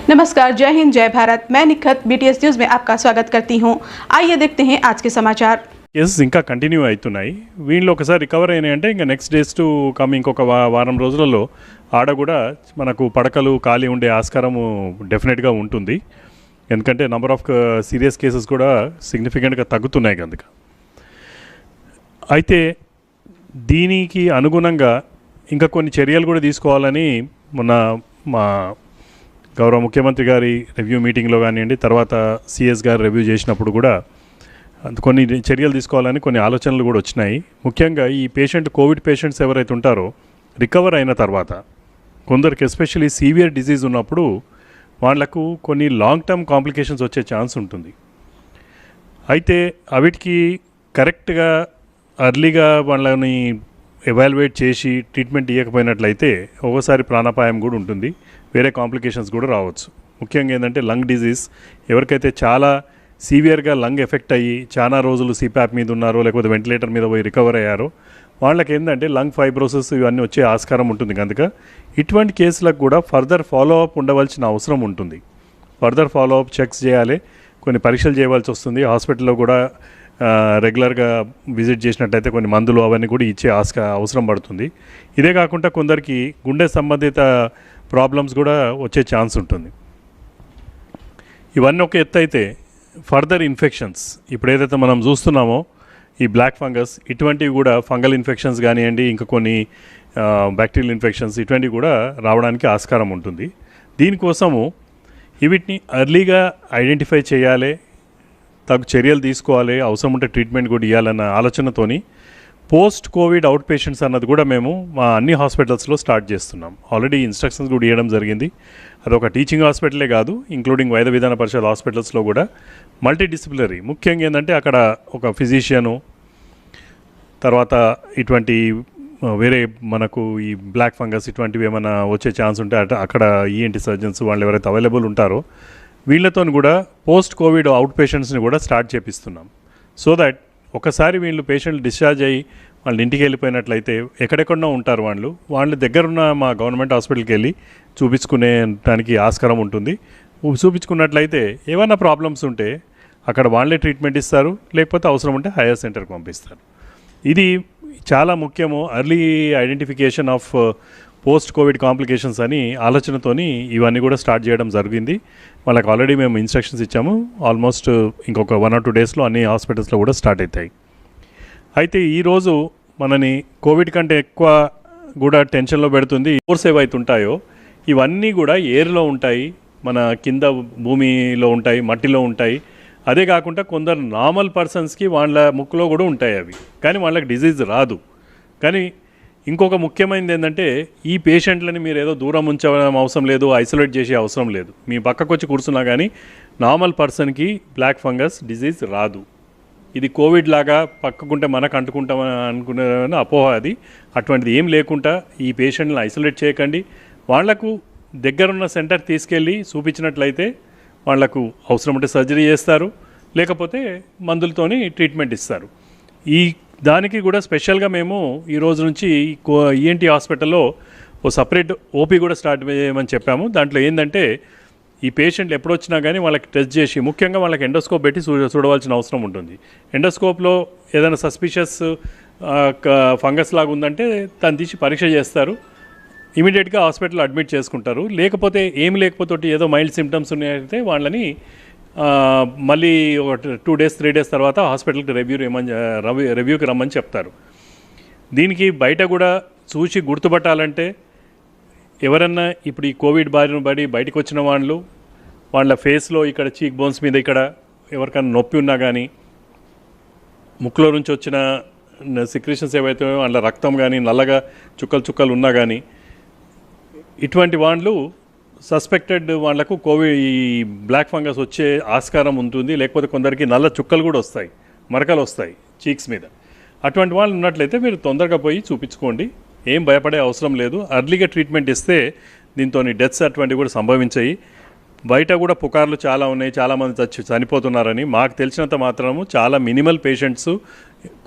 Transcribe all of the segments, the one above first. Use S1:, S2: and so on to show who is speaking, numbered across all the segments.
S1: नमस्कार, जय हिंद, जय भारत। मैं निखत BTS न्यूज़ में आपका स्वागत करती हूं। आइए देखते हैं आज के समाचार।
S2: కేసెస్ ఇంకా కంటిన్యూ అవుతున్నాయి. వీళ్ళు ఒకసారి రికవర్ అయినాయంటే ఇంకా నెక్స్ట్ డేస్ టు కమ్ ఇంకొక వారం రోజులలో ఆడ కూడా మనకు పడకలు ఖాళీ ఉండే ఆస్కారము డెఫినెట్గా ఉంటుంది. ఎందుకంటే నెంబర్ ఆఫ్ సీరియస్ కేసెస్ కూడా సిగ్నిఫికెంట్గా తగ్గుతున్నాయి కనుక. అయితే దీనికి అనుగుణంగా ఇంకా కొన్ని చర్యలు కూడా తీసుకోవాలని మొన్న మా గౌరవ ముఖ్యమంత్రి గారి రివ్యూ మీటింగ్లో కానివ్వండి, తర్వాత సిఎస్ గారు రివ్యూ చేసినప్పుడు కూడా కొన్ని చర్యలు తీసుకోవాలని కొన్ని ఆలోచనలు కూడా వచ్చినాయి. ముఖ్యంగా ఈ కోవిడ్ పేషెంట్స్ ఎవరైతే ఉంటారో రికవర్ అయిన తర్వాత కొందరికి ఎస్పెషల్లీ సీవియర్ డిజీజ్ ఉన్నప్పుడు వాళ్లకు కొన్ని లాంగ్ టర్మ్ కాంప్లికేషన్స్ వచ్చే ఛాన్స్ ఉంటుంది. అయితే అవిటికి కరెక్ట్గా అర్లీగా వాళ్ళని ఎవాల్యుయేట్ చేసి ట్రీట్మెంట్ ఇవ్వకపోయినట్లయితే ఒకసారి ప్రాణాపాయం కూడా ఉంటుంది, వేరే కాంప్లికేషన్స్ కూడా రావచ్చు. ముఖ్యంగా ఏంటంటే లంగ్ డిజీజ్ ఎవరికైతే చాలా సీవియర్గా లంగ్ ఎఫెక్ట్ అయ్యి చాలా రోజులు సిపాప్ మీద ఉన్నారో లేకపోతే వెంటిలేటర్ మీద పోయి రికవర్ అయ్యారో వాళ్ళకి ఏంటంటే లంగ్ ఫైబ్రోసిస్ ఇవన్నీ వచ్చే ఆస్కారం ఉంటుంది. కనుక ఇటువంటి కేసులకు కూడా ఫర్దర్ ఫాలోఅప్ ఉండవలసిన అవసరం ఉంటుంది. ఫర్దర్ ఫాలోఅప్ చెక్స్ చేయాలి, కొన్ని పరీక్షలు చేయవలసి వస్తుంది. హాస్పిటల్లో కూడా రెగ్యులర్గా విజిట్ చేసినట్టయితే కొన్ని మందులు అవన్నీ కూడా ఇచ్చే అవసరం పడుతుంది. ఇదే కాకుండా కొందరికి గుండె సంబంధిత ప్రాబ్లమ్స్ కూడా వచ్చే ఛాన్స్ ఉంటుంది. ఇవన్నీ ఒక ఎత్తు అయితే ఫర్దర్ ఇన్ఫెక్షన్స్ ఇప్పుడు ఏదైతే మనం చూస్తున్నామో ఈ బ్లాక్ ఫంగస్ ఇటువంటివి కూడా ఫంగల్ ఇన్ఫెక్షన్స్ కానివ్వండి, ఇంకా కొన్ని బ్యాక్టీరియల్ ఇన్ఫెక్షన్స్ ఇటువంటివి కూడా రావడానికి ఆస్కారం ఉంటుంది. దీనికోసము వీటిని ఎర్లీగా ఐడెంటిఫై చేయాలి, తగు చర్యలు తీసుకోవాలి, అవసరం ఉంటే ట్రీట్మెంట్ కూడా ఇవ్వాలన్న ఆలోచనతోని పోస్ట్ కోవిడ్ అవుట్ పేషెంట్స్ అన్నది కూడా మేము మా అన్ని హాస్పిటల్స్లో స్టార్ట్ చేస్తున్నాం. ఆల్రెడీ ఇన్స్ట్రక్షన్స్ కూడా ఇవ్వడం జరిగింది. అదొక టీచింగ్ హాస్పిటలే కాదు, ఇంక్లూడింగ్ వైద్య విధాన పరిషత్ హాస్పిటల్స్లో కూడా మల్టీ డిసిప్లినరీ, ముఖ్యంగా ఏంటంటే అక్కడ ఒక ఫిజిషియను, తర్వాత ఇటువంటి వేరే మనకు ఈ బ్లాక్ ఫంగస్ ఇటువంటివి ఏమైనా వచ్చే ఛాన్స్ ఉంటే అక్కడ ఈఎన్టీ సర్జన్స్ వాళ్ళు ఎవరైతే అవైలబుల్ ఉంటారో వీళ్ళతో కూడా పోస్ట్ కోవిడ్ అవుట్ పేషెంట్స్ని కూడా స్టార్ట్ చేపిస్తున్నాం. సో దట్ ఒకసారి వీళ్ళు పేషెంట్లు డిశ్చార్జ్ అయ్యి వాళ్ళు ఇంటికి వెళ్ళిపోయినట్లయితే ఎక్కడెక్కడో ఉంటారు వాళ్ళ దగ్గరున్న మా గవర్నమెంట్ హాస్పిటల్కి వెళ్ళి చూపించుకునేటానికి ఆస్కారం ఉంటుంది. చూపించుకున్నట్లయితే ఏమైనా ప్రాబ్లమ్స్ ఉంటే అక్కడ వాళ్ళే ట్రీట్మెంట్ ఇస్తారు, లేకపోతే అవసరం ఉంటే హైయర్ సెంటర్కి పంపిస్తారు. ఇది చాలా ముఖ్యము, early identification of post Covid complications అని ఆలోచనతోని ఇవన్నీ కూడా స్టార్ట్ చేయడం జరిగింది. వాళ్ళకి ఆల్రెడీ మేము ఇన్స్ట్రక్షన్స్ ఇచ్చాము. ఆల్మోస్ట్ ఇంకొక 1 or 2 డేస్లో అన్ని హాస్పిటల్స్లో కూడా స్టార్ట్ అవుతాయి. అయితే ఈరోజు మనని కోవిడ్ కంటే ఎక్కువ కూడా టెన్షన్లో పెడుతుంది కోర్స్ ఏవైతే ఉంటాయో ఇవన్నీ కూడా ఎయిర్లో ఉంటాయి, మన కింద భూమిలో ఉంటాయి, మట్టిలో ఉంటాయి. అదే కాకుండా కొందరు నార్మల్ పర్సన్స్కి వాళ్ళ ముక్కులో కూడా ఉంటాయి అవి, కానీ వాళ్ళకి డిజీజ్ రాదు. కానీ ఇంకొక ముఖ్యమైనది ఏంటంటే ఈ పేషెంట్లని మీరు ఏదో దూరం ఉంచడం అవసరం లేదు, ఐసోలేట్ చేసే అవసరం లేదు. మీ పక్కకు వచ్చి కూర్చున్నా కానీ నార్మల్ పర్సన్కి బ్లాక్ ఫంగస్ డిజీజ్ రాదు. ఇది కోవిడ్ లాగా పక్కకుంటే మనకు అంటుకుంటామని అనుకునే అపోహ అది. అటువంటిది ఏం లేకుండా ఈ పేషెంట్ని ఐసోలేట్ చేయకండి. వాళ్లకు దగ్గరున్న సెంటర్ తీసుకెళ్ళి చూపించినట్లయితే వాళ్లకు అవసరం ఉంటే సర్జరీ చేస్తారు, లేకపోతే మందులతోని ట్రీట్మెంట్ ఇస్తారు. ఈ దానికి కూడా స్పెషల్గా మేము ఈ రోజు నుంచి ఈఎన్టీ హాస్పిటల్లో ఓ సపరేట్ ఓపీ కూడా స్టార్ట్ చేయమని చెప్పాము. దాంట్లో ఏంటంటే ఈ పేషెంట్లు ఎప్పుడు వచ్చినా కానీ వాళ్ళకి టెస్ట్ చేసి, ముఖ్యంగా వాళ్ళకి ఎండోస్కోప్ పెట్టి చూడవలసిన అవసరం ఉంటుంది. ఎండోస్కోప్లో ఏదైనా సస్పిషియస్ ఫంగస్ లాగా ఉందంటే దాన్ని తీసి పరీక్ష చేస్తారు, ఇమీడియట్గా హాస్పిటల్లో అడ్మిట్ చేసుకుంటారు. లేకపోతే ఏమి లేకపోతే ఏదో మైల్డ్ సిమ్టమ్స్ ఉన్నాయంటే వాళ్ళని మళ్ళీ ఒక 2 days 3 days తర్వాత హాస్పిటల్కి రివ్యూకి రమ్మని చెప్తారు. దీనికి బయట కూడా చూసి గుర్తుపట్టాలంటే ఎవరన్నా ఇప్పుడు ఈ కోవిడ్ బారిన పడి బయటకు వచ్చిన వాళ్ళ ఫేస్లో ఇక్కడ చీక్ బోన్స్ మీద ఇక్కడ ఎవరికైనా నొప్పి ఉన్నా కానీ, ముక్కులో నుంచి వచ్చిన సిక్రేషన్స్ ఏవైతే వాళ్ళ రక్తం కానీ నల్లగా చుక్కలు ఉన్నా కానీ ఇటువంటి వాళ్ళు సస్పెక్టెడ్ వాళ్లకు కోవిడ్ ఈ బ్లాక్ ఫంగస్ వచ్చే ఆస్కారం ఉంటుంది. లేకపోతే కొందరికి నల్ల చుక్కలు కూడా వస్తాయి, మరకలు వస్తాయి చీక్స్ మీద. అటువంటి వాళ్ళు ఉన్నట్లయితే మీరు తొందరగా పోయి చూపించుకోండి, ఏం భయపడే అవసరం లేదు. అర్లీగా ట్రీట్మెంట్ ఇస్తే దీంతో డెత్స్ అటువంటివి కూడా సంభవించాయి. బయట కూడా పుకార్లు చాలా ఉన్నాయి, చాలామంది చనిపోతున్నారని. మాకు తెలిసినంత మాత్రము చాలా మినిమల్ పేషెంట్స్,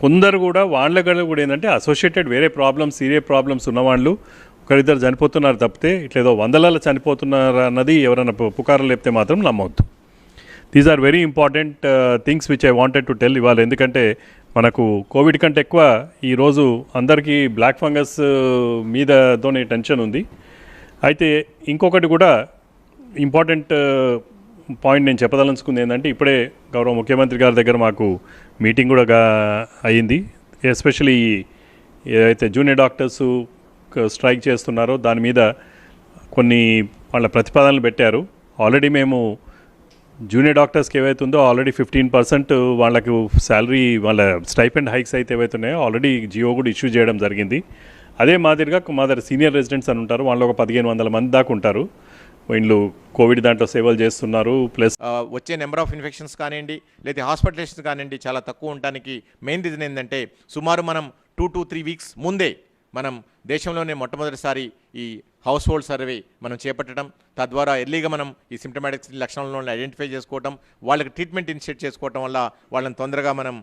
S2: కొందరు కూడా వాళ్ళ కూడా ఏంటంటే అసోసియేటెడ్ వేరే ప్రాబ్లమ్స్, సీరియస్ ప్రాబ్లమ్స్ ఉన్నవాళ్ళు ఒకరిద్దరు చనిపోతున్నారు తప్పితే ఇట్లేదో వందలలో చనిపోతున్నారు అన్నది ఎవరైనా పుకార్లు లేపితే మాత్రం నమ్మవద్దు. These are very important things which I wanted to tell ఇవాళ. ఎందుకంటే మనకు కోవిడ్ కంటే ఎక్కువ ఈరోజు అందరికీ బ్లాక్ ఫంగస్ మీదతోనే టెన్షన్ ఉంది. అయితే ఇంకొకటి కూడా ఇంపార్టెంట్ పాయింట్ నేను చెప్పదలుచుకుంది ఏంటంటే, ఇప్పుడే గౌరవ ముఖ్యమంత్రి గారి దగ్గర మాకు మీటింగ్ కూడా అయ్యింది. ఎస్పెషలీ ఏదైతే జూనియర్ డాక్టర్స్ స్ట్రైక్ చేస్తున్నారో దాని మీద కొన్ని వాళ్ళ ప్రతిపాదనలు పెట్టారు. ఆల్రెడీ మేము జూనియర్ డాక్టర్స్కి ఏవైతే ఉందో ఆల్రెడీ 15% వాళ్ళకు శాలరీ, వాళ్ళ స్టైపెండ్ హైక్స్ అయితే ఏవైతే ఉన్నాయో ఆల్రెడీ జియో కూడా ఇష్యూ చేయడం జరిగింది. అదే మాదిరిగా మా దగ్గర సీనియర్ రెసిడెంట్స్ అని ఉంటారు, వాళ్ళు ఒక 1500 మంది దాకా ఉంటారు. వీళ్ళు కోవిడ్ దాంట్లో సేవలు చేస్తున్నారు. ప్లస్
S3: వచ్చే నెంబర్ ఆఫ్ ఇన్ఫెక్షన్స్ కానివ్వండి, లేదా హాస్పిటలైజేషన్ కానివ్వండి చాలా తక్కువ ఉండడానికి మెయిన్ రీజన్ ఏంటంటే, సుమారు మనం 2 to 3 వీక్స్ ముందే మనం దేశంలోనే మొట్టమొదటిసారి ఈ హౌస్ హోల్డ్ సర్వే మనం చేపట్టడం, తద్వారా ఎర్లీగా మనం ఈ సిమ్టమాటిక్స్ లక్షణాలను ఐడెంటిఫై చేసుకోవటం, వాళ్ళకి ట్రీట్మెంట్ ఇనిషియేట్ చేసుకోవటం వల్ల వాళ్ళని తొందరగా మనం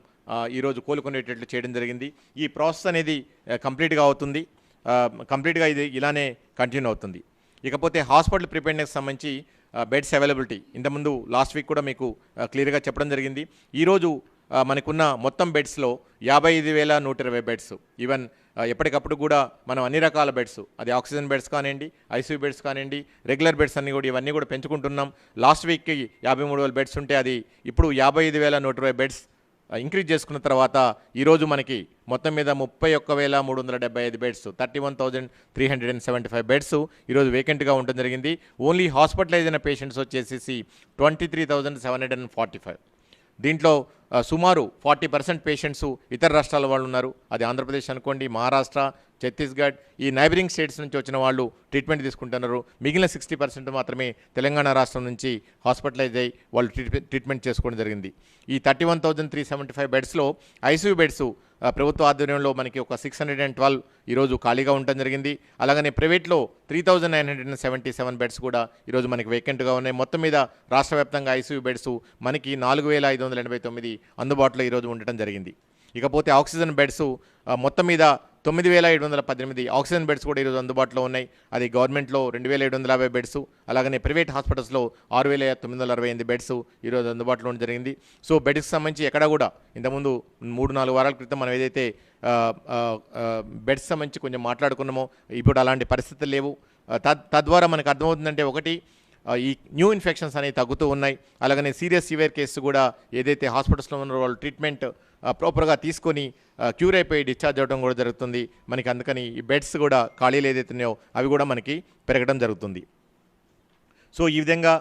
S3: ఈరోజు కోలుకునేటట్లు చేయడం జరిగింది. ఈ ప్రాసెస్ అనేది కంప్లీట్గా అవుతుంది, కంప్లీట్గా ఇది ఇలానే కంటిన్యూ అవుతుంది. ఇకపోతే హాస్పిటల్ ప్రిపేర్నెస్ సంబంధించి బెడ్స్ అవైలబిలిటీ ఇంతకుముందు లాస్ట్ వీక్ కూడా మీకు క్లియర్గా చెప్పడం జరిగింది. ఈరోజు మనకున్న మొత్తం బెడ్స్లో 55,120 బెడ్స్. ఈవెన్ ఎప్పటికప్పుడు కూడా మనం అన్ని రకాల బెడ్స్, అది ఆక్సిజన్ బెడ్స్ కానివ్వండి, ఐసీయూ బెడ్స్ కానివ్వండి, రెగ్యులర్ బెడ్స్ అన్ని కూడా ఇవన్నీ కూడా పెంచుకుంటున్నాం. లాస్ట్ వీక్కి 53,000 బెడ్స్ ఉంటే అది ఇప్పుడు 55,120 బెడ్స్ ఇంక్రీజ్ చేసుకున్న తర్వాత ఈరోజు మనకి మొత్తం మీద 31,375 బెడ్స్, 31,375 బెడ్స్ ఈరోజు వేకెంట్గా ఉండడం జరిగింది. ఓన్లీ హాస్పిటలైజ్ అయిన పేషెంట్స్ వచ్చేసి 23,745. దీంట్లో సుమారు 40% పేషెంట్స్ ఇతర రాష్ట్రాల వాళ్ళు ఉన్నారు. అది ఆంధ్రప్రదేశ్ అనుకోండి, మహారాష్ట్ర, ఛత్తీస్గఢ్, ఈ నైబరింగ్ స్టేట్స్ నుంచి వచ్చిన వాళ్ళు ట్రీట్మెంట్ తీసుకుంటున్నారు. మిగిలిన 60% మాత్రమే తెలంగాణ రాష్ట్రం నుంచి హాస్పిటలైజ్ అయ్యి వాళ్ళు ట్రీట్మెంట్ చేసుకోవడం జరిగింది. ఈ 31,375 బెడ్స్లో ఐసీయూ బెడ్స్ ప్రభుత్వ ఆధ్వర్యంలో మనకి ఒక 612 ఈరోజు ఖాళీగా ఉండటం జరిగింది. అలాగనే ప్రైవేట్లో 3,977 బెడ్స్ కూడా ఈరోజు మనకి వేకెంట్గా ఉన్నాయి. మొత్తం మీద రాష్ట్ర వ్యాప్తంగా ఐసీయూ బెడ్స్ మనకి 4,589 అందుబాటులో ఈరోజు ఉండటం జరిగింది. ఇకపోతే ఆక్సిజన్ బెడ్స్ మొత్తం మీద 9,718 ఆక్సిజన్ బెడ్స్ కూడా ఈరోజు అందుబాటులో ఉన్నాయి. అది గవర్నమెంట్లో 2,750 బెడ్స్, అలాగనే ప్రైవేట్ హాస్పిటల్స్లో 6,968 బెడ్స్ ఈరోజు అందుబాటులో ఉండడం జరిగింది. సో బెడ్స్కి సంబంధించి ఎక్కడ కూడా ఇంతకుముందు 3-4 వారాల క్రితం మనం ఏదైతే బెడ్స్ సంబంధించి కొంచెం మాట్లాడుకున్నామో ఇప్పుడు అలాంటి పరిస్థితులు లేవు. తద్వారా మనకు అర్థమవుతుందంటే, ఒకటి ఈ న్యూ ఇన్ఫెక్షన్స్ అనేవి తగ్గుతూ ఉన్నాయి. అలాగనే సీరియస్ సివియర్ కేసు కూడా ఏదైతే హాస్పిటల్స్లో ఉన్నారో వాళ్ళు ట్రీట్మెంట్ ప్రాపర్గా తీసుకొని క్యూర్ అయిపోయి డిశ్చార్జ్ అవ్వడం కూడా జరుగుతుంది మనకి. అందుకని ఈ బెడ్స్ కూడా ఖాళీలు ఏదైతే ఉన్నాయో అవి కూడా మనకి పెరగడం జరుగుతుంది. సో ఈ విధంగా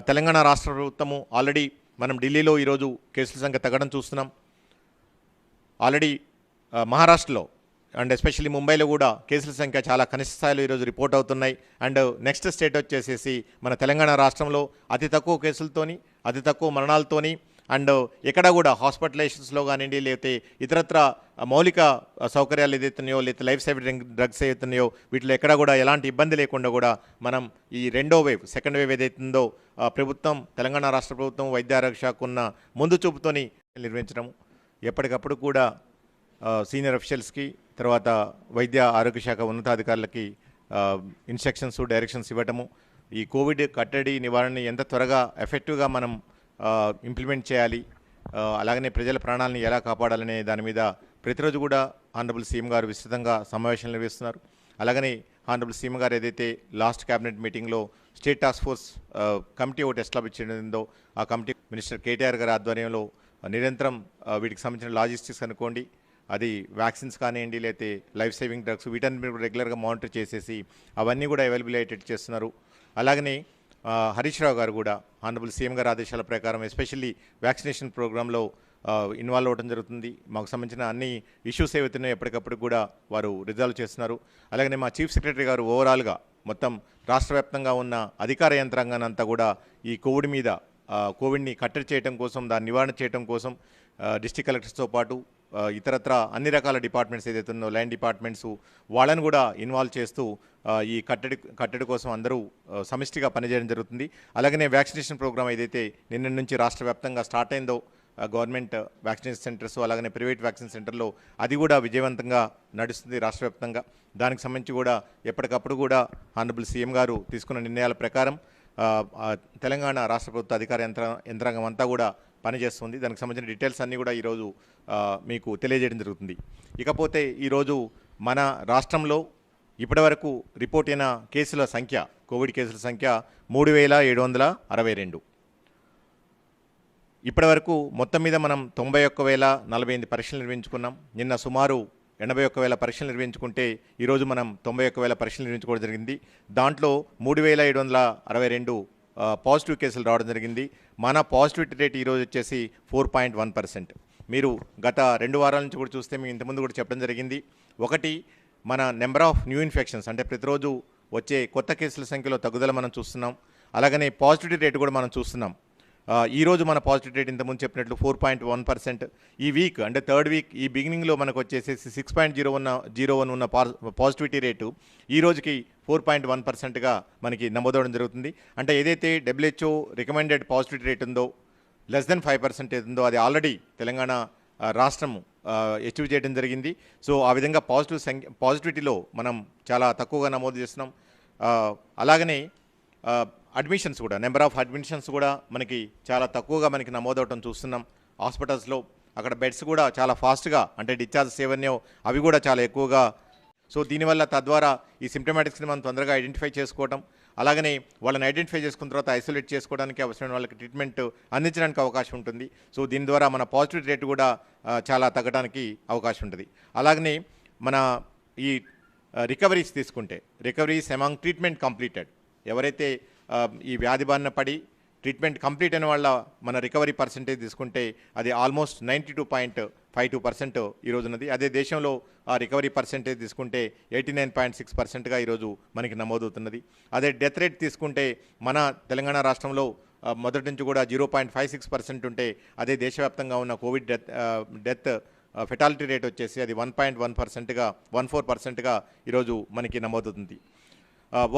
S3: తెలంగాణ రాష్ట్ర ప్రభుత్వము ఆల్రెడీ మనం ఢిల్లీలో ఈరోజు కేసుల సంఖ్య తగ్గడం చూస్తున్నాం. ఆల్రెడీ మహారాష్ట్రలో అండ్ ఎస్పెషల్లీ ముంబైలో కూడా కేసుల సంఖ్య చాలా కనిష్ట స్థాయిలో ఈరోజు రిపోర్ట్ అవుతున్నాయి. అండ్ నెక్స్ట్ స్టేట్ వచ్చేసేసి మన తెలంగాణ రాష్ట్రంలో అతి తక్కువ కేసులతోని, అతి తక్కువ మరణాలతోని, అండ్ ఎక్కడ కూడా హాస్పిటలైజేషన్స్లో కానివ్వండి, లేకపోతే ఇతరత్ర మౌలిక సౌకర్యాలు ఏదైతున్నాయో, లేకపోతే లైఫ్ సేవింగ్ డ్రగ్స్ ఏదైతున్నాయో వీటిలో ఎక్కడ కూడా ఎలాంటి ఇబ్బంది లేకుండా కూడా మనం ఈ రెండో వేవ్, సెకండ్ వేవ్ ఏదైతుందో ప్రభుత్వం, తెలంగాణ రాష్ట్ర ప్రభుత్వం వైద్య ఆరోగ్య శాఖ ఉన్న ముందు చూపుతోని నిర్వహించడం, ఎప్పటికప్పుడు కూడా సీనియర్ అఫీషియల్స్కి, తర్వాత వైద్య ఆరోగ్య శాఖ ఉన్నతాధికారులకి ఇన్స్ట్రక్షన్స్, డైరెక్షన్స్ ఇవ్వటము, ఈ కోవిడ్ కట్టడి నివారణని ఎంత త్వరగా ఎఫెక్టివ్గా మనం ఇంప్లిమెంట్ చేయాలి, అలాగనే ప్రజల ప్రాణాలను ఎలా కాపాడాలనే దాని మీద ప్రతిరోజు కూడా ఆనరబుల్ సీఎం గారు విస్తృతంగా సమావేశాలు నిర్వహిస్తున్నారు. అలాగనే ఆనరబుల్ సీఎం గారు ఏదైతే లాస్ట్ క్యాబినెట్ మీటింగ్లో స్టేట్ టాస్క్ ఫోర్స్ కమిటీ ఒకటి ఎస్టాబ్లిష్ చేయడంతో ఆ కమిటీ మినిస్టర్ కేటీఆర్ గారి ఆధ్వర్యంలో నిరంతరం వీటికి సంబంధించిన లాజిస్టిక్స్ అనుకోండి, అది వ్యాక్సిన్స్ కానివ్వండి, లేకపోతే లైఫ్ సేవింగ్ డ్రగ్స్, వీటన్ని రెగ్యులర్గా మానిటర్ చేసేసి అవన్నీ కూడా అవైలబుల్ అయ్యేటట్టు చేస్తున్నారు. అలాగనే హరీష్ రావు గారు కూడా ఆనరబుల్ సీఎం గారి ఆదేశాల ప్రకారం ఎస్పెషల్లీ వ్యాక్సినేషన్ ప్రోగ్రాంలో ఇన్వాల్వ్ అవ్వడం జరుగుతుంది. మాకు సంబంధించిన అన్ని ఇష్యూస్ ఏవైతున్నాయో ఎప్పటికప్పుడు కూడా వారు రిజాల్వ్ చేస్తున్నారు. అలాగనే మా చీఫ్ సెక్రటరీ గారు ఓవరాల్గా మొత్తం రాష్ట్ర వ్యాప్తంగా ఉన్న అధికార యంత్రాంగాన్ని అంతా కూడా ఈ కోవిడ్ని కట్టడి చేయడం కోసం, దాన్ని నివారణ చేయడం కోసం డిస్ట్రిక్ట్ కలెక్టర్స్తో పాటు ఇతరత్ర అన్ని రకాల డిపార్ట్మెంట్స్ ఏదైతే ఉందో, లైన్ డిపార్ట్మెంట్స్, వాళ్ళని కూడా ఇన్వాల్వ్ చేస్తూ ఈ కట్టడి కోసం అందరూ సమిష్టిగా పనిచేయడం జరుగుతుంది. అలాగనే వ్యాక్సినేషన్ ప్రోగ్రామ్ ఏదైతే నిన్న నుంచి రాష్ట్ర వ్యాప్తంగా స్టార్ట్ అయిందో గవర్నమెంట్ వ్యాక్సినేషన్ సెంటర్స్ అలాగనే ప్రైవేట్ వ్యాక్సిన్ సెంటర్లో అది కూడా విజయవంతంగా నడుస్తుంది రాష్ట్ర వ్యాప్తంగా. దానికి సంబంధించి కూడా ఎప్పటికప్పుడు కూడా హానరబుల్ సీఎం గారు తీసుకున్న నిర్ణయాల ప్రకారం తెలంగాణ రాష్ట్ర ప్రభుత్వ అధికార యంత్రాంగం అంతా కూడా పనిచేస్తుంది. దానికి సంబంధించిన డీటెయిల్స్ అన్నీ కూడా ఈరోజు మీకు తెలియజేయడం జరుగుతుంది. ఇకపోతే ఈరోజు మన రాష్ట్రంలో ఇప్పటివరకు రిపోర్ట్ అయిన కేసుల సంఖ్య, కోవిడ్ కేసుల సంఖ్య 3762. ఇప్పటివరకు మొత్తం మీద మనం 91,048 పరీక్షలు నిర్వహించుకున్నాం. నిన్న సుమారు 81,000 పరీక్షలు నిర్వహించుకుంటే ఈరోజు మనం 91,000 పరీక్షలు నిర్వహించుకోవడం జరిగింది. దాంట్లో 3762 పాజిటివ్ కేసులు రావడం జరిగింది. మన పాజిటివిటీ రేట్ ఈరోజు వచ్చేసి 4.1%. మీరు గత 2 వారాల నుంచి కూడా చూస్తే మేము ఇంతకుముందు కూడా చెప్పడం జరిగింది. ఒకటి, మన నెంబర్ ఆఫ్ న్యూ ఇన్ఫెక్షన్స్ అంటే ప్రతిరోజు వచ్చే కొత్త కేసుల సంఖ్యలో తగ్గుదల మనం చూస్తున్నాం. అలాగనే పాజిటివిటీ రేట్ కూడా మనం చూస్తున్నాం. ఈరోజు మన పాజిటివ్ రేట్ ఇంతకుముందు చెప్పినట్లు 4.1%. ఈ వీక్ అంటే థర్డ్ వీక్ ఈ బిగినింగ్లో మనకు వచ్చేసేసి 6.01 ఉన్న పాజిటివిటీ రేటు ఈ రోజుకి 4.1%గా మనకి నమోదవడం జరుగుతుంది. అంటే ఏదైతే WHO రికమెండెడ్ పాజిటివిటీ రేట్ ఉందో <5% ఏదుందో అది ఆల్రెడీ తెలంగాణ రాష్ట్రం అచీవ్ చేయడం జరిగింది. సో ఆ విధంగా పాజిటివిటీలో మనం చాలా తక్కువగా నమోదు చేస్తున్నాం. అలాగనే అడ్మిషన్స్ కూడా, నెంబర్ ఆఫ్ అడ్మిషన్స్ కూడా మనకి చాలా తక్కువగా మనకి నమోదవటం చూస్తున్నాం. హాస్పిటల్స్లో అక్కడ బెడ్స్ కూడా చాలా ఫాస్ట్గా అంటే డిశ్చార్జ్ సేవన్యం అవి కూడా చాలా ఎక్కువగా. సో దీనివల్ల తద్వారా ఈ సిమ్టమాటిక్స్ని మనం తొందరగా ఐడెంటిఫై చేసుకోవడం, అలాగనే వాళ్ళని ఐడెంటిఫై చేసుకున్న తర్వాత ఐసోలేట్ చేసుకోవడానికి అవసరమైన వాళ్ళకి ట్రీట్మెంట్ అందించడానికి అవకాశం ఉంటుంది. సో దీని ద్వారా మన పాజిటివ్ రేట్ కూడా చాలా తగ్గడానికి అవకాశం ఉంటుంది. అలాగనే మన ఈ రికవరీస్ తీసుకుంటే, రికవరీస్ అమాంగ్ ట్రీట్మెంట్ కంప్లీటెడ్, ఎవరైతే ఈ వ్యాధి బారిన పడి ట్రీట్మెంట్ కంప్లీట్ అయిన వాళ్ళ మన రికవరీ పర్సెంటేజ్ తీసుకుంటే అది ఆల్మోస్ట్ 92.52% ఈరోజు ఉన్నది. అదే దేశంలో ఆ రికవరీ పర్సెంటేజ్ తీసుకుంటే 89.6%గా ఈరోజు మనకి నమోదవుతున్నది. అదే డెత్ రేట్ తీసుకుంటే మన తెలంగాణ రాష్ట్రంలో మొదటి నుంచి కూడా 0.56% ఉంటే అదే దేశవ్యాప్తంగా ఉన్న కోవిడ్ డెత్ ఫెటాలిటీ రేట్ వచ్చేసి అది 1.1%గా ఈరోజు మనకి నమోదవుతుంది.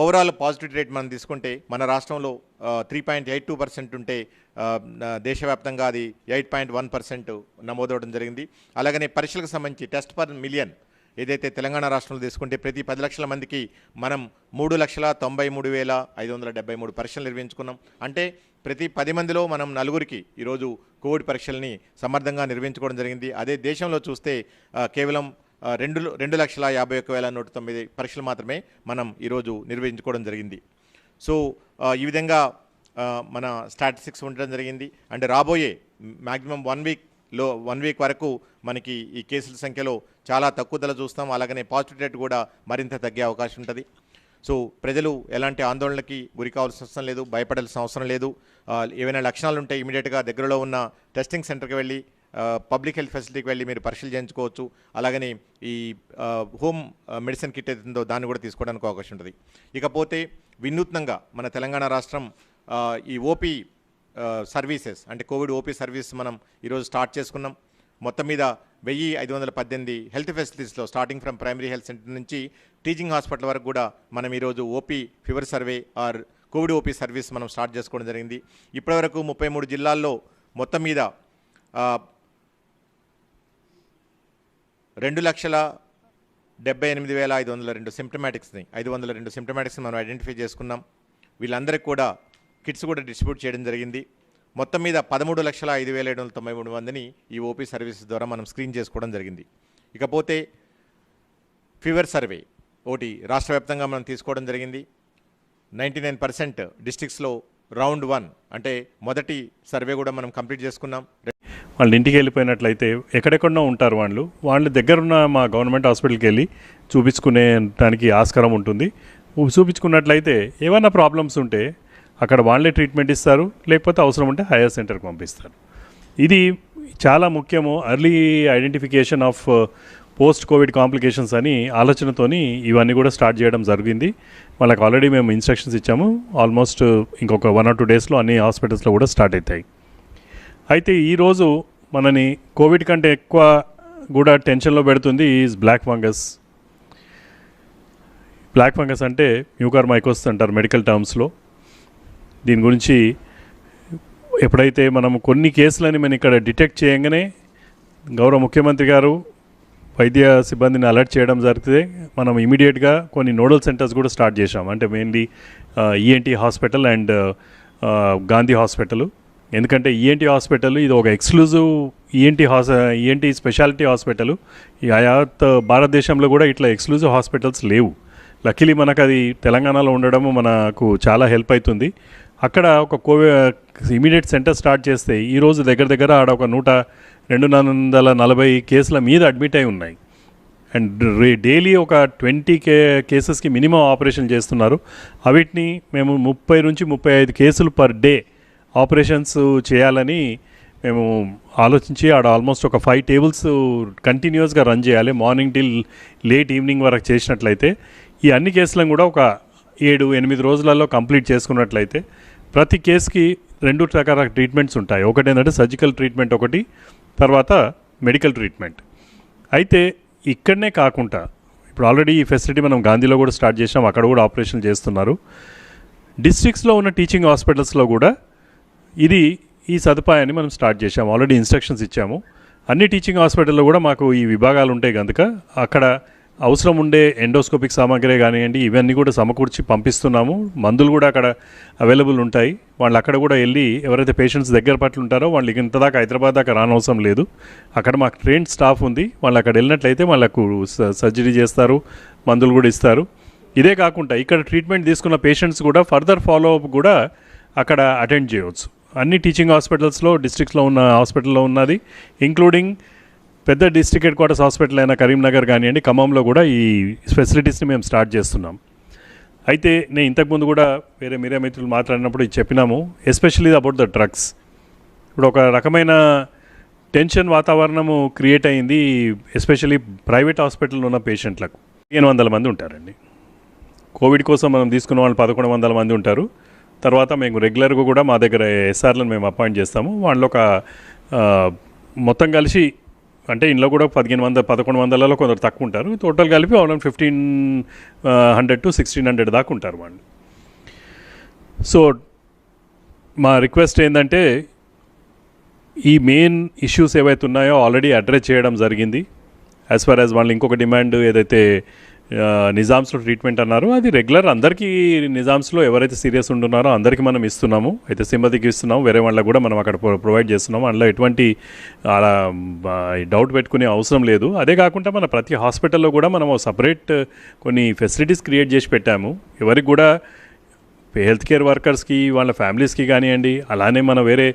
S3: ఓవరాల్ పాజిటివిటీ రేట్ మనం తీసుకుంటే మన రాష్ట్రంలో 3.82% ఉంటే దేశవ్యాప్తంగా అది 8.1% నమోదవడం జరిగింది. అలాగనే పరీక్షలకు సంబంధించి టెస్ట్ పర్ మిలియన్ ఏదైతే తెలంగాణ రాష్ట్రంలో తీసుకుంటే ప్రతి 10 లక్షల మందికి మనం 3,93,573 పరీక్షలు నిర్వహించుకున్నాం. అంటే ప్రతి 10 మందిలో మనం 4కి ఈరోజు కోవిడ్ పరీక్షల్ని సమర్థంగా నిర్వహించుకోవడం జరిగింది. అదే దేశంలో చూస్తే కేవలం 2,51,109 పరీక్షలు మాత్రమే మనం ఈరోజు నిర్వహించుకోవడం జరిగింది. సో ఈ విధంగా మన స్టాటిస్టిక్స్ ఉండడం జరిగింది. అంటే రాబోయే మ్యాక్సిమం 1 వీక్ వరకు మనకి ఈ కేసుల సంఖ్యలో చాలా తక్కువదల చూస్తాం. అలాగనే పాజిటివ్ రేట్ కూడా మరింత తగ్గే అవకాశం ఉంటుంది. సో ప్రజలు ఎలాంటి ఆందోళనకి గురి కావాల్సిన అవసరం లేదు, భయపడాల్సిన అవసరం లేదు. ఏవైనా లక్షణాలు ఉంటే ఇమీడియట్గా దగ్గరలో ఉన్న టెస్టింగ్ సెంటర్కి వెళ్ళి పబ్లిక్ హెల్త్ ఫెసిలిటీకి వెళ్ళి మీరు పరీక్షలు చేయించుకోవచ్చు. అలాగని ఈ హోమ్ మెడిసిన్ కిట్ ఏదో దాన్ని కూడా తీసుకోవడానికి అవకాశం ఉంటుంది. ఇకపోతే వినూత్నంగా మన తెలంగాణ రాష్ట్రం ఈ ఓపీ సర్వీసెస్ అంటే కోవిడ్ ఓపీ సర్వీస్ మనం ఈరోజు స్టార్ట్ చేసుకున్నాం. మొత్తం మీద 1,518 హెల్త్ ఫెసిలిటీస్లో starting from primary health centre నుంచి టీచింగ్ హాస్పిటల్ వరకు కూడా మనం ఈరోజు OP fever survey or COVID OP service మనం స్టార్ట్ చేసుకోవడం జరిగింది. ఇప్పటివరకు 33 జిల్లాల్లో మొత్తం మీద 2,78,502 సిమ్టమాటిక్స్ని మనం ఐడెంటిఫై చేసుకున్నాం. వీళ్ళందరికీ కూడా కిట్స్ కూడా డిస్ట్రిబ్యూట్ చేయడం జరిగింది. మొత్తం మీద 13,05,793 మందిని ఈ ఓపీ సర్వీసెస్ ద్వారా మనం స్క్రీన్ చేసుకోవడం జరిగింది. ఇకపోతే ఫీవర్ సర్వే ఒకటి రాష్ట్ర వ్యాప్తంగా మనం తీసుకోవడం జరిగింది. 99% డిస్ట్రిక్ట్స్లో రౌండ్ 1 అంటే మొదటి సర్వే కూడా మనం కంప్లీట్ చేసుకున్నాం.
S2: వాళ్ళు ఇంటికి వెళ్ళిపోయినట్లయితే ఎక్కడెక్కడో ఉంటారు వాళ్ళు దగ్గరున్న మా గవర్నమెంట్ హాస్పిటల్కి వెళ్ళి చూపించుకునేటానికి ఆస్కారం ఉంటుంది. చూపించుకున్నట్లయితే ఏమైనా ప్రాబ్లమ్స్ ఉంటే అక్కడ వాళ్ళే ట్రీట్మెంట్ ఇస్తారు, లేకపోతే అవసరం ఉంటే హైయర్ సెంటర్కి పంపిస్తారు. ఇది చాలా ముఖ్యము. Early identification of post Covid complications అని ఆలోచనతోని ఇవన్నీ కూడా స్టార్ట్ చేయడం జరిగింది. వాళ్ళకి ఆల్రెడీ మేము ఇన్స్ట్రక్షన్స్ ఇచ్చాము. ఆల్మోస్ట్ ఇంకొక 1 or 2 డేస్లో అన్ని హాస్పిటల్స్లో కూడా స్టార్ట్ అవుతాయి. అయితే ఈరోజు మనని కోవిడ్ కంటే ఎక్కువ కూడా టెన్షన్లో పెడుతుంది is black fungus. Black fungus అంటే మ్యూకార్మైకోసిస్ అంటారు మెడికల్ టర్మ్స్లో. దీని గురించి ఎప్పుడైతే మనం కొన్ని కేసులని మనం ఇక్కడ డిటెక్ట్ చేయగానే గౌరవ ముఖ్యమంత్రి గారు వైద్య సిబ్బందిని అలర్ట్ చేయడం జరిగితే మనం ఇమీడియట్గా కొన్ని నోడల్ సెంటర్స్ కూడా స్టార్ట్ చేశాం. అంటే mainly ENT hospital and Gandhi hospital. ఎందుకంటే ఈఎన్టీ హాస్పిటల్ ఇది ఒక ఎక్స్క్లూజివ్ ఈఎన్టీ స్పెషాలిటీ హాస్పిటల్. ఈ యావత్ భారతదేశంలో కూడా ఇట్లా ఎక్స్క్లూజివ్ హాస్పిటల్స్ లేవు. లక్కీలీ మనకు అది తెలంగాణలో ఉండడము మనకు చాలా హెల్ప్ అవుతుంది. అక్కడ ఒక ఇమీడియట్ సెంటర్ స్టార్ట్ చేస్తే ఈరోజు దగ్గర ఆడ ఒక 240 కేసుల మీద అడ్మిట్ అయి ఉన్నాయి. అండ్ డైలీ ఒక 20 కేసెస్కి మినిమం ఆపరేషన్ చేస్తున్నారు. అవిటిని మేము 30 నుంచి 35 కేసులు పర్ డే ఆపరేషన్స్ చేయాలని మేము ఆలోచించి ఆడ ఆల్మోస్ట్ ఒక 5 టేబుల్స్ కంటిన్యూస్గా రన్ చేయాలి. మార్నింగ్ టిల్ లేట్ ఈవినింగ్ వరకు చేసినట్లయితే ఈ అన్ని కేసులను కూడా ఒక 7-8 రోజులలో కంప్లీట్ చేసుకున్నట్లయితే ప్రతి కేసుకి 2 రకాల ట్రీట్మెంట్స్ ఉంటాయి. ఒకటి ఏంటంటే సర్జికల్ ట్రీట్మెంట్, ఒకటి తర్వాత మెడికల్ ట్రీట్మెంట్. అయితే ఇక్కడనే కాకుండా ఇప్పుడు ఆల్రెడీ ఈ ఫెసిలిటీ మనం గాంధీలో కూడా స్టార్ట్ చేసాం, అక్కడ కూడా ఆపరేషన్ చేస్తున్నారు. డిస్ట్రిక్ట్స్లో ఉన్న టీచింగ్ హాస్పిటల్స్లో కూడా ఈ సదుపాయాన్ని మనం స్టార్ట్ చేసాము. ఆల్రెడీ ఇన్స్ట్రక్షన్స్ ఇచ్చాము. అన్ని టీచింగ్ హాస్పిటల్లో కూడా మాకు ఈ విభాగాలు ఉంటాయి కనుక అక్కడ అవసరం ఉండే ఎండోస్కోపిక్ సామాగ్రి కానివ్వండి ఇవన్నీ కూడా సమకూర్చి పంపిస్తున్నాము. మందులు కూడా అక్కడ అవైలబుల్ ఉంటాయి. వాళ్ళు అక్కడ కూడా వెళ్ళి ఎవరైతే పేషెంట్స్ దగ్గర పట్ల ఉంటారో వాళ్ళు ఇంతదాకా హైదరాబాద్ దాకా రానవసరం లేదు. అక్కడ మాకు ట్రైన్డ్ స్టాఫ్ ఉంది. వాళ్ళు అక్కడ వెళ్ళినట్లయితే వాళ్ళకు సర్జరీ చేస్తారు, మందులు కూడా ఇస్తారు. ఇదే కాకుండా ఇక్కడ ట్రీట్మెంట్ తీసుకున్న పేషెంట్స్ కూడా ఫర్దర్ ఫాలోఅప్ కూడా అక్కడ అటెండ్ చేయవచ్చు. అన్ని టీచింగ్ హాస్పిటల్స్లో డిస్ట్రిక్ట్స్లో ఉన్న హాస్పిటల్లో ఉన్నది, ఇంక్లూడింగ్ పెద్ద డిస్ట్రిక్ట్ హెడ్ క్వార్టర్స్ హాస్పిటల్ అయిన కరీంనగర్ కానివ్వండి, ఖమ్మంలో కూడా ఈ ఫెసిలిటీస్ని మేము స్టార్ట్ చేస్తున్నాం. అయితే నేను ఇంతకుముందు కూడా వేరే మీడియా మిత్రులు మాట్లాడినప్పుడు ఇది చెప్పినాము, ఎస్పెషల్లీ అబౌట్ ద డ్రగ్స్. ఇప్పుడు ఒక రకమైన టెన్షన్ వాతావరణము క్రియేట్ అయింది, ఎస్పెషల్లీ ప్రైవేట్ హాస్పిటల్లో ఉన్న పేషెంట్లకు. 1500 మంది ఉంటారండి. కోవిడ్ కోసం మనం తీసుకున్న వాళ్ళు 1100 మంది ఉంటారు. తర్వాత మేము రెగ్యులర్గా కూడా మా దగ్గర ఎస్ఆర్లను మేము అపాయింట్ చేస్తాము. వాళ్ళు ఒక మొత్తం కలిసి అంటే ఇంట్లో కూడా 1100-1100లలో కొందరు తక్కువ ఉంటారు. టోటల్ కలిపి 1500 to 1600 దాకా ఉంటారు వాళ్ళు. సో మా రిక్వెస్ట్ ఏంటంటే ఈ మెయిన్ ఇష్యూస్ ఏవైతే ఉన్నాయో ఆల్రెడీ అడ్రస్ చేయడం జరిగింది. యాజ్ ఫార్ యాజ్ వాళ్ళు ఇంకొక డిమాండ్ ఏదైతే నిజామ్స్లో ట్రీట్మెంట్ అన్నారు, అది రెగ్యులర్ అందరికీ నిజామ్స్లో ఎవరైతే సీరియస్ ఉంటున్నారో అందరికీ మనం ఇస్తున్నాము. అయితే సింపతికి ఇస్తున్నాము, వేరే వాళ్ళకి కూడా మనం అక్కడ ప్రొవైడ్ చేస్తున్నాము. అందులో ఎటువంటి అలా డౌట్ పెట్టుకునే అవసరం లేదు. అదే కాకుండా మన ప్రతి హాస్పిటల్లో కూడా మనం సపరేట్ కొన్ని ఫెసిలిటీస్ క్రియేట్ చేసి పెట్టాము. ఎవరికి కూడా హెల్త్ కేర్ వర్కర్స్కి వాళ్ళ ఫ్యామిలీస్కి కానివ్వండి, అలానే మన వేరే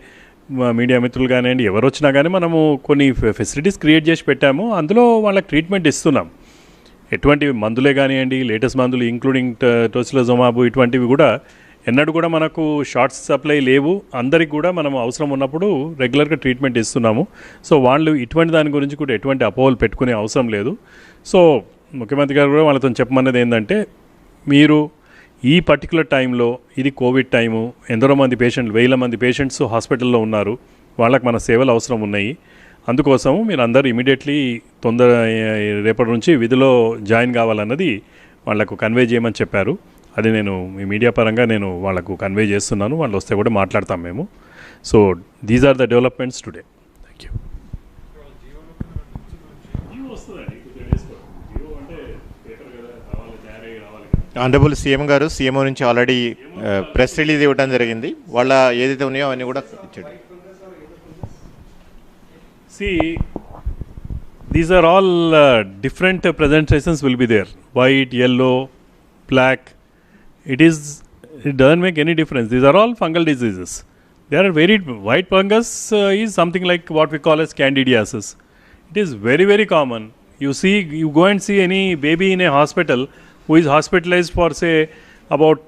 S2: మీడియా మిత్రులు కానివ్వండి, ఎవరు వచ్చినా కానీ మనము కొన్ని ఫెసిలిటీస్ క్రియేట్ చేసి పెట్టాము. అందులో వాళ్ళకి ట్రీట్మెంట్ ఇస్తున్నాం. ఎటువంటి మందులే కానివ్వండి, లేటెస్ట్ మందులు ఇంక్లూడింగ్ టోసిలోజుమాబ్ ఇటువంటివి కూడా ఎన్నడూ కూడా మనకు షార్ట్ సప్లై లేవు. అందరికి కూడా మనం అవసరం ఉన్నప్పుడు రెగ్యులర్గా ట్రీట్మెంట్ ఇస్తున్నాము. సో వాళ్ళు ఇటువంటి దాని గురించి కూడా ఎటువంటి అపోహలు పెట్టుకునే అవసరం లేదు. సో ముఖ్యమంత్రి గారు కూడా వాళ్ళతో చెప్పమన్నది ఏంటంటే, మీరు ఈ పర్టికులర్ టైంలో ఇది కోవిడ్ టైము, ఎందరో మంది పేషెంట్లు 1000 మంది పేషెంట్స్ హాస్పిటల్లో ఉన్నారు, వాళ్ళకి మన సేవలు అవసరం ఉన్నాయి. అందుకోసం మీరు అందరూ ఇమీడియట్లీ రేపటి నుంచి విధిలో జాయిన్ కావాలన్నది వాళ్ళకు కన్వే చేయమని చెప్పారు. అది నేను మీ మీడియా పరంగా నేను వాళ్ళకు కన్వే చేస్తున్నాను. వాళ్ళు వస్తే కూడా మాట్లాడతాం మేము. So these are the developments today. Thank you.
S3: Honourable CM గారు సీఎంఓ నుంచి ఆల్రెడీ ప్రెస్ రిలీజ్ ఇవ్వడం జరిగింది. వాళ్ళ ఏదైతే ఉన్నాయో అవన్నీ కూడా ఇచ్చాడు.
S2: See, these are all different presentations will be there. White, yellow, black. It doesn't make any difference. These are all fungal diseases. They are very white fungus is something like what we call as candidiasis. It is very, very common. You go and see any baby in a hospital who is hospitalized for say about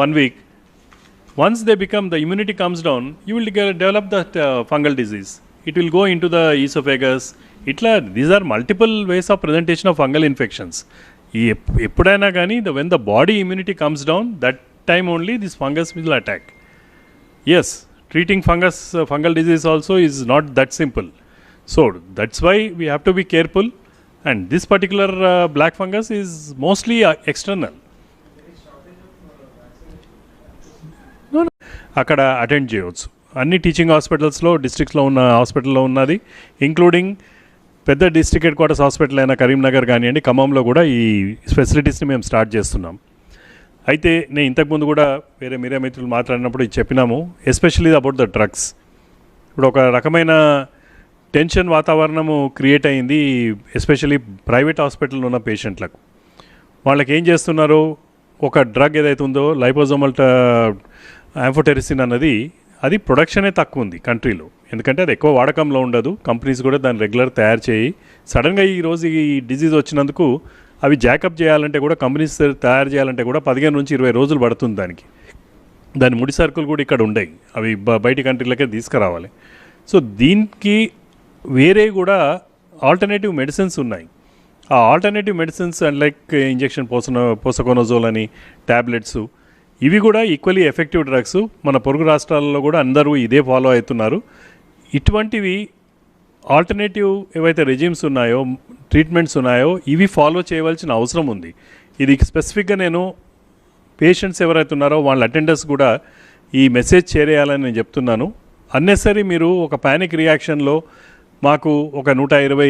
S2: 1 week. Once the immunity comes down, you will develop that fungal disease. It will go into the esophagus. These are multiple ways of presentation of fungal infections. ఎప్పుడైనా కానీ when the body immunity comes down, that time only this fungus will attack. Yes, treating fungal disease also is not that simple. So that's why we have to be careful. And this particular black fungus is mostly external. అక్కడ attend చేయవచ్చు. అన్ని teaching హాస్పిటల్స్లో డిస్ట్రిక్ట్స్లో ఉన్న హాస్పిటల్లో ఉన్నది, including పెద్ద district head quarters hospital అయిన కరీంనగర్ కానివ్వండి, ఖమ్మంలో కూడా ఈ ఫెసిలిటీస్ని మేము స్టార్ట్ చేస్తున్నాం. అయితే నేను ఇంతకుముందు కూడా వేరే మీరే మిత్రులు మాట్లాడినప్పుడు ఇది చెప్పినాము, ఎస్పెషల్లీ అబౌట్ ద డ్రగ్స్. ఇప్పుడు ఒక రకమైన టెన్షన్ వాతావరణము క్రియేట్ అయింది, ఎస్పెషల్లీ ప్రైవేట్ హాస్పిటల్లో ఉన్న పేషెంట్లకు. వాళ్ళకి ఏం చేస్తున్నారు, ఒక డ్రగ్ ఏదైతే ఉందో లైపోజోమల్ యాంఫోటెరిసిన్ అన్నది, అది ప్రొడక్షనే తక్కువ ఉంది కంట్రీలో, ఎందుకంటే అది ఎక్కువ వాడకంలో ఉండదు. కంపెనీస్ కూడా దాన్ని రెగ్యులర్ తయారు చేయి. సడన్గా ఈరోజు ఈ డిజీజ్ వచ్చినందుకు అవి జాకప్ చేయాలంటే కూడా, కంపెనీస్ తయారు చేయాలంటే కూడా 15 నుంచి 20 రోజులు పడుతుంది దానికి. దాని ముడి సరుకులు కూడా ఇక్కడ ఉండవు, అవి బయటి కంట్రీలకే తీసుకురావాలి. సో దీనికి వేరే కూడా ఆల్టర్నేటివ్ మెడిసిన్స్ ఉన్నాయి. ఆ alternative medicines and like injection posaconazole అని ట్యాబ్లెట్స్, ఇవి కూడా ఈక్వల్లీ ఎఫెక్టివ్ డ్రగ్స్. మన పొరుగు రాష్ట్రాలలో కూడా అందరూ ఇదే ఫాలో అవుతున్నారు. ఇటువంటివి ఆల్టర్నేటివ్ ఏవైతే రెజిమ్స్ ఉన్నాయో, ట్రీట్మెంట్స్ ఉన్నాయో, ఇవి ఫాలో చేయవలసిన అవసరం ఉంది. ఇది స్పెసిఫిక్గా నేను పేషెంట్స్ ఎవరైతే ఉన్నారో వాళ్ళ అటెండర్స్ కూడా ఈ మెసేజ్ చేరేయాలని నేను చెప్తున్నాను. అన్నెసరీ మీరు ఒక ప్యానిక్ రియాక్షన్లో మాకు ఒక 120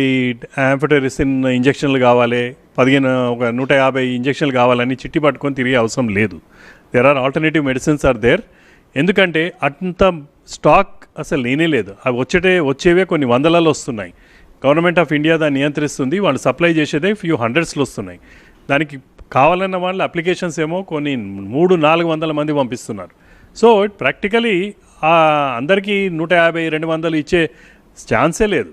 S2: యాంఫోటెరిసిన్ ఇంజెక్షన్లు కావాలి, 150 ఇంజెక్షన్లు కావాలని చిట్టి పట్టుకొని తిరిగే అవసరం లేదు. There are alternative medicines are there. ఎందుకంటే అంత స్టాక్ అసలు లేనే లేదు. అవి వచ్చేవే కొన్ని వందలలో వస్తున్నాయి. గవర్నమెంట్ ఆఫ్ ఇండియా దాన్ని నియంత్రిస్తుంది, వాళ్ళు సప్లై చేసేదే ఫ్యూ హండ్రెడ్స్లో వస్తున్నాయి. దానికి కావాలన్న వాళ్ళ అప్లికేషన్స్ ఏమో కొన్ని 300-400 మంది పంపిస్తున్నారు. సో ప్రాక్టికలీ అందరికీ 150-200 ఇచ్చే ఛాన్సే లేదు.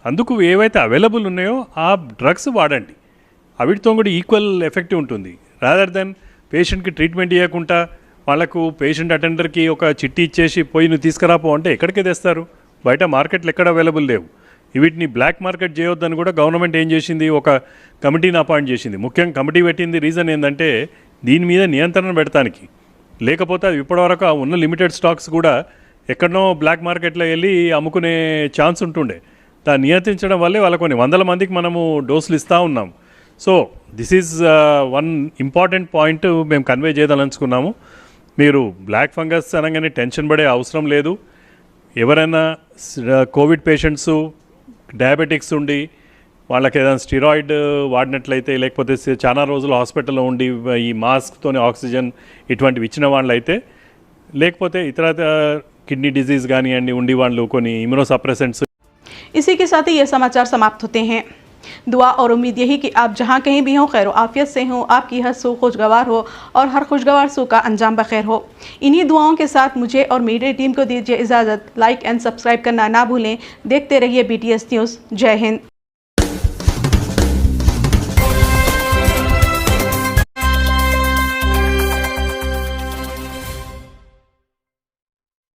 S2: అందుకు ఏవైతే అవైలబుల్ ఉన్నాయో ఆ డ్రగ్స్ వాడండి, అవిటితో కూడా ఈక్వల్ ఎఫెక్టివ్ ఉంటుంది. రాదర్ దెన్ పేషెంట్కి ట్రీట్మెంట్ ఇవ్వకుండా వాళ్ళకు పేషెంట్ అటెండర్కి ఒక చిట్టి ఇచ్చేసి పోయి నువ్వు తీసుకురాపో అంటే ఎక్కడికి తెస్తారు? బయట మార్కెట్లు ఎక్కడ అవైలబుల్ లేవు. వీటిని బ్లాక్ మార్కెట్ చేయొద్దని కూడా గవర్నమెంట్ ఏం చేసింది, ఒక కమిటీని అపాయింట్ చేసింది. ముఖ్యంగా కమిటీ పెట్టింది రీజన్ ఏంటంటే దీని మీద నియంత్రణ పెడతానికి. లేకపోతే అది ఇప్పటివరకు ఉన్న లిమిటెడ్ స్టాక్స్ కూడా ఎక్కడనో బ్లాక్ మార్కెట్లో వెళ్ళి అమ్ముకునే ఛాన్స్ ఉంటుండే. దాన్ని నియంత్రించడం వల్లే వాళ్ళ కొన్ని 100 మందికి మనము డోసులు ఇస్తూ ఉన్నాం. So this is one important point మేము కన్వే చేయదలుచుకున్నాము. మీరు బ్లాక్ ఫంగస్ అనగానే టెన్షన్ పడే అవసరం లేదు. ఎవరైనా కోవిడ్ పేషెంట్స్, డయాబెటిక్స్ ఉండి వాళ్ళకి ఏదైనా స్టిరాయిడ్ వాడినట్లయితే, లేకపోతే చాలా రోజులు హాస్పిటల్లో ఉండి ఈ మాస్క్తోనే ఆక్సిజన్ ఇటువంటివి ఇచ్చిన వాళ్ళైతే, లేకపోతే ఇతర కిడ్నీ డిజీజ్ కానివ్వండి ఉండి వాళ్ళు కొన్ని ఇమ్యూనోసప్రెసెంట్స్.
S1: इसी के साथ ही ये समाचार समाप्त होते हैं। दुआ और उम्मीद यही कि आप जहाँ कहीं भी हों खैर आफियत से हों, आपकी हर सू खुशगवार हो और हर खुशगवार सू का अंजाम बखैर हो। इन्हीं दुआओं के साथ मुझे और मेरी टीम को दीजिए इजाज़त। लाइक एंड सब्सक्राइब करना ना भूलें। देखते रहिए BTS न्यूज़। जय हिंद।